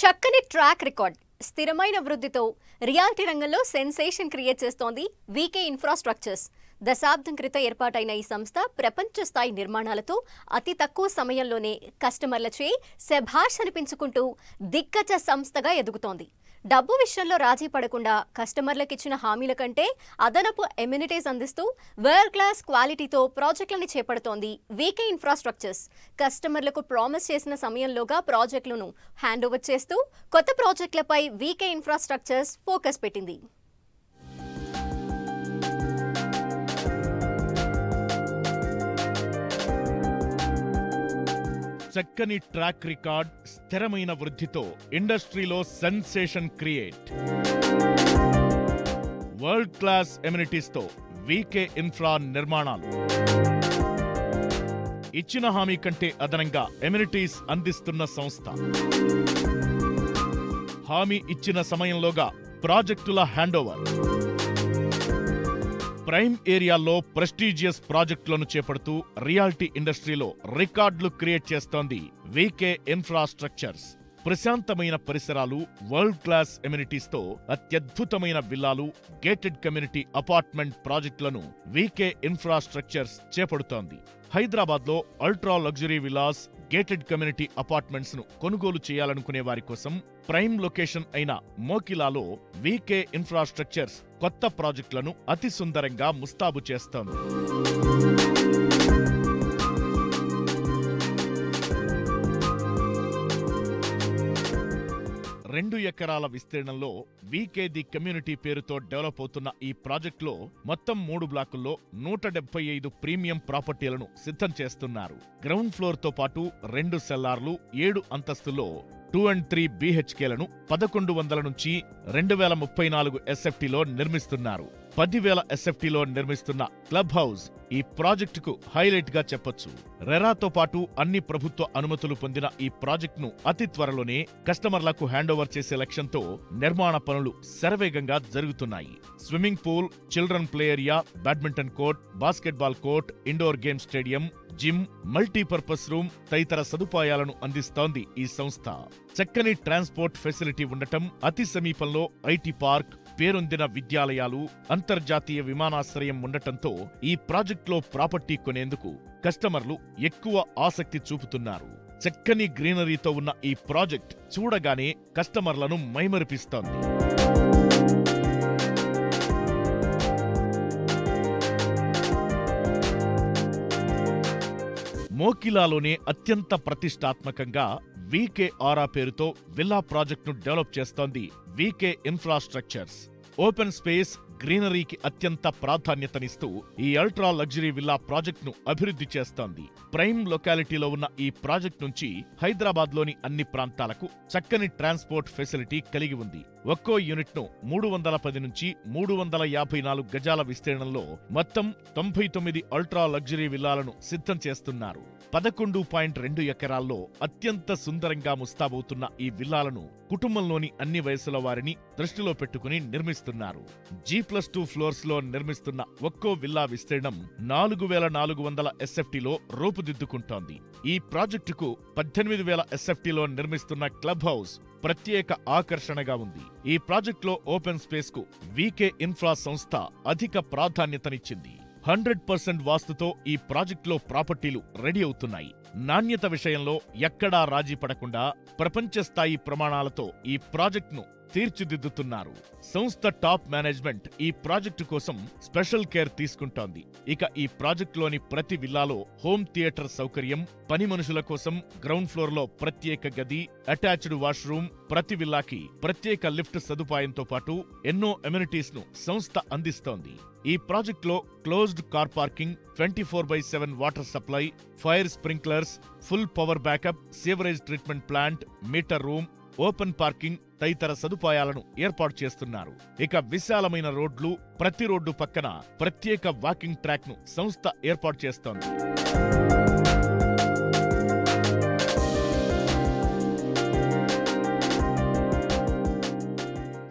చక్కని track record, స్థిరమైన వృద్ధితో reality రంగంలో సెన్సేషన్ క్రియేట్ చేస్తోంది వీకే ఇన్ఫ్రాస్ట్రక్చర్స్. దశాబ్దం క్రితం ఏర్పాటైన ఈ సంస్థ ప్రపంచ స్థాయి నిర్మాణాలతో అతి తక్కువ సమయంలోనే కస్టమర్లచే శభాష్ అనిపించుకుంటూ దిగ్గజ సంస్థగా ఎదుగుతోంది. డబ్బు విషయంలో రాజీ పడకుండా కస్టమర్లకు ఇచ్చిన హామీల కంటే అదనపు ఎమ్యూనిటీస్ అందిస్తూ వరల్డ్ క్లాస్ క్వాలిటీతో ప్రాజెక్టులను చేపడుతోంది వీకే ఇన్ఫ్రాస్ట్రక్చర్స్. కస్టమర్లకు ప్రామిస్ చేసిన సమయంలోగా ప్రాజెక్టులను హ్యాండ్ ఓవర్ చేస్తూ కొత్త ప్రాజెక్టులపై వీకే ఇన్ఫ్రాస్ట్రక్చర్స్ ఫోకస్ పెట్టింది. చక్కని ట్రాక్ రికార్డ్, స్థిరమైన వృద్ధితో ఇండస్ట్రీలో సెన్సేషన్ క్రియేట్. వరల్డ్ క్లాస్ ఎమ్యూనిటీస్తో వీకే ఇన్ఫ్రా నిర్మాణాలు. ఇచ్చిన హామీ కంటే అదనంగా ఎమ్యూనిటీస్ అందిస్తున్న సంస్థ. హామీ ఇచ్చిన సమయంలోగా ప్రాజెక్టుల హ్యాండ్ ఓవర్. ప్రైమ్ ఏరియాల్లో ప్రెస్టీజియస్ ప్రాజెక్టులను చేపడుతూ రియాలిటీ ఇండస్ట్రీలో రికార్డులు క్రియేట్ చేస్తోంది వీకే ఇన్ఫ్రాస్ట్రక్చర్స్. ప్రశాంతమైన పరిసరాలు, వరల్డ్ క్లాస్ ఎమ్యూనిటీస్తో అత్యద్భుతమైన విల్లాలు, గేటెడ్ కమ్యూనిటీ అపార్ట్మెంట్ ప్రాజెక్టులను వీకే ఇన్ఫ్రాస్ట్రక్చర్స్ చేపడుతోంది. హైదరాబాద్లో ultra luxury villas, gated community apartments ను కొనుగోలు చేయాలనుకునే వారి కోసం ప్రైమ్ లొకేషన్ అయిన మోకిలాలో వీకే ఇన్ఫ్రాస్ట్రక్చర్స్ కొత్త ప్రాజెక్టులను అతి సుందరంగా ముస్తాబు చేస్తోంది. 2 ఎకరాల విస్తీర్ణంలో వీకే ది కమ్యూనిటీ పేరుతో డెవలప్ అవుతున్న ఈ ప్రాజెక్టులో మొత్తం 3 బ్లాకుల్లో 175 ప్రీమియం ప్రాపర్టీలను సిద్ధం చేస్తున్నారు. గ్రౌండ్ ఫ్లోర్ తో పాటు 2 సెల్లార్లు, 7 అంతస్తుల్లో 2 and 3 BHKలను 1100 నుంచి 2034 SFTలో నిర్మిస్తున్నారు. 10,000 SFTలో నిర్మిస్తున్న క్లబ్ హౌస్ ఈ ప్రాజెక్టుకు హైలైట్ గా చెప్పొచ్చు. రెరాతో పాటు అన్ని ప్రభుత్వ అనుమతులు పొందిన ఈ ప్రాజెక్టును అతి త్వరలోనే కస్టమర్లకు హ్యాండ్ ఓవర్ చేసే లక్ష్యంతో నిర్మాణ పనులు శరవేగంగా జరుగుతున్నాయి. Swimming pool, children play area, badminton court, basketball court, indoor game stadium, gym, multipurpose room తదితర సదుపాయాలను అందిస్తోంది ఈ సంస్థ. చక్కని ట్రాన్స్పోర్ట్ ఫెసిలిటీ ఉండటం, అతి సమీపంలో ఐటీ పార్క్, పేరొందిన విద్యాలయాలు, అంతర్జాతీయ విమానాశ్రయం ఉండటంతో ఈ ప్రాజెక్టులో ప్రాపర్టీ కొనేందుకు కస్టమర్లు ఎక్కువ ఆసక్తి చూపుతున్నారు. చక్కని గ్రీనరీతో ఉన్న ఈ ప్రాజెక్ట్ చూడగానే కస్టమర్లను మైమరిపిస్తోంది. మోకిలాలోనే అత్యంత ప్రతిష్టాత్మకంగా వీకే ఆరా పేరుతో విల్లా ప్రాజెక్టును డెవలప్ చేస్తోంది వీకే ఇన్ఫ్రాస్ట్రక్చర్స్. ఓపెన్ స్పేస్, గ్రీనరీకి అత్యంత ప్రాధాన్యతనిస్తూ ఈ అల్ట్రా లగ్జరీ విల్లా ప్రాజెక్టును అభివృద్ధి చేస్తోంది. ప్రైమ్ లొకాలిటీలో ఉన్న ఈ ప్రాజెక్ట్ నుంచి హైదరాబాద్లోని అన్ని ప్రాంతాలకు చక్కని ట్రాన్స్పోర్ట్ ఫెసిలిటీ కలిగి ఉంది. ఒక్కో యూనిట్ను 310 నుంచి 354 గజాల విస్తీర్ణంలో మొత్తం 99 అల్ట్రా లగ్జరీ విల్లాలను సిద్ధం చేస్తున్నారు. 11.2 ఎకరాల్లో అత్యంత సుందరంగా ముస్తాబవుతున్న ఈ విల్లాలను కుటుంబంలోని అన్ని వయసుల వారిని దృష్టిలో పెట్టుకుని నిర్మిస్తున్నారు. G+2 ఫ్లోర్స్ లో నిర్మిస్తున్న ఒక్కో విల్లా విస్తీర్ణం 4400 SFTలో రూపుదిద్దుకుంటోంది. ఈ ప్రాజెక్టుకు 18,000 SFTలో నిర్మిస్తున్న క్లబ్ హౌస్ ప్రత్యేక ఆకర్షణగా ఉంది. ఈ ప్రాజెక్టులో ఓపెన్ స్పేస్ కు వీకే ఇన్ఫ్రా సంస్థ అధిక ప్రాధాన్యతనిచ్చింది. 100% వాస్తుతో ఈ ప్రాజెక్టులో ప్రాపర్టీలు రెడీ అవుతున్నాయి. నాణ్యత విషయంలో ఎక్కడా రాజీ పడకుండా ప్రపంచ స్థాయి ప్రమాణాలతో ఈ ప్రాజెక్టును తీర్చిదిద్దుతున్నారు. సంస్థ టాప్ మేనేజ్మెంట్ ఈ ప్రాజెక్టు కోసం స్పెషల్ కేర్ తీసుకుంటోంది. ఇక ఈ ప్రాజెక్టులోని ప్రతి విల్లాలో హోమ్ థియేటర్ సౌకర్యం, పని మనుషుల కోసం గ్రౌండ్ ఫ్లోర్ లో ప్రత్యేక గది, అటాచ్డ్ వాష్రూమ్, ప్రతి విల్లాకి ప్రత్యేక లిఫ్ట్ సదుపాయంతో పాటు ఎన్నో అమ్యూనిటీస్ ను సంస్థ అందిస్తోంది. ఈ ప్రాజెక్టులో closed car parking, 24/7 water supply, fire sprinklers, full power backup, sewerage treatment plant, meter room, open parking తదితర సదుపాయాలను ఏర్పాటు చేస్తున్నారు. ఇక విశాలమైన రోడ్లు, ప్రతి రోడ్డు పక్కన ప్రత్యేక వాకింగ్ ట్రాక్ ను సంస్థ ఏర్పాటు చేస్తోంది.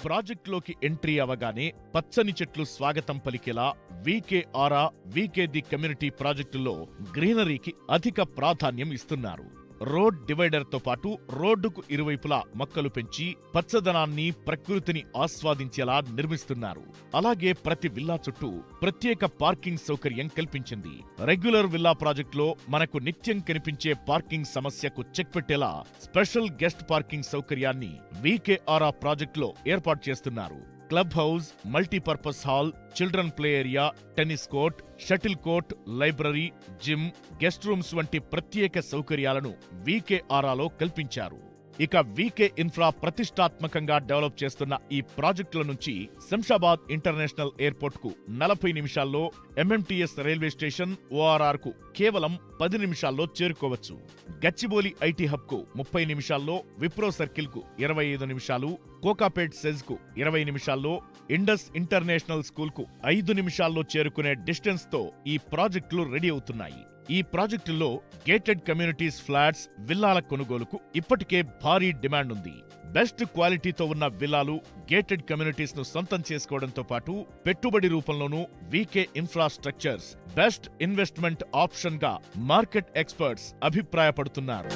ప్రాజెక్టులోకి ఎంట్రీ అవగానే పచ్చని చెట్లు స్వాగతం పలికేలా వీకే ఆరా, వీకే ది కమ్యూనిటీ ప్రాజెక్టుల్లో గ్రీనరీకి అధిక ప్రాధాన్యం ఇస్తున్నారు. రోడ్ డివైడర్ తో పాటు రోడ్డుకు ఇరువైపులా మొక్కలు పెంచి పచ్చదనాన్ని, ప్రకృతిని ఆస్వాదించేలా నిర్మిస్తున్నారు. అలాగే ప్రతి విల్లా చుట్టూ ప్రత్యేక పార్కింగ్ సౌకర్యం కల్పించింది. రెగ్యులర్ విల్లా ప్రాజెక్టులో మనకు నిత్యం కనిపించే పార్కింగ్ సమస్యకు చెక్ పెట్టేలా స్పెషల్ గెస్ట్ పార్కింగ్ సౌకర్యాన్ని వీకేఆర్ఆ ప్రాజెక్టులో ఏర్పాటు చేస్తున్నారు. Club house, multipurpose hall, children play area, tennis court, shuttle court, library, gym, guest rooms వంటి ప్రత్యేక సౌకర్యాలను వీకేఆర్ఆలో కల్పించారు. ఇక వీకే ఇన్ఫ్రా ప్రతిష్టాత్మకంగా డెవలప్ చేస్తున్న ఈ ప్రాజెక్టుల నుంచి శంషాబాద్ ఇంటర్నేషనల్ ఎయిర్పోర్ట్ కు 40 నిమిషాల్లో, ఎంఎంటీఎస్ రైల్వే స్టేషన్ ఓఆర్ఆర్ కు కేవలం 10 నిమిషాల్లో చేరుకోవచ్చు. గచ్చిబౌలి ఐటీ హబ్ కు 30 నిమిషాల్లో, విప్రో సర్కిల్ కు 25 నిమిషాలు, కోకాపేట్ సెజ్ కు 20 నిమిషాల్లో, ఇండస్ ఇంటర్నేషనల్ స్కూల్ కు 5 నిమిషాల్లో చేరుకునే డిస్టెన్స్ తో ఈ ప్రాజెక్టులు రెడీ అవుతున్నాయి. ఈ ప్రాజెక్టుల్లో గేటెడ్ కమ్యూనిటీస్ ఫ్లాట్స్, విల్లాల కొనుగోలుకు ఇప్పటికే భారీ డిమాండ్ ఉంది. బెస్ట్ క్వాలిటీతో ఉన్న విల్లాలు, గేటెడ్ కమ్యూనిటీస్ ను సొంతం చేసుకోవడంతో పాటు పెట్టుబడి రూపంలోనూ వీకే ఇన్ఫ్రాస్ట్రక్చర్స్ బెస్ట్ ఇన్వెస్ట్మెంట్ ఆప్షన్ గా మార్కెట్ ఎక్స్పర్ట్స్ అభిప్రాయపడుతున్నారు.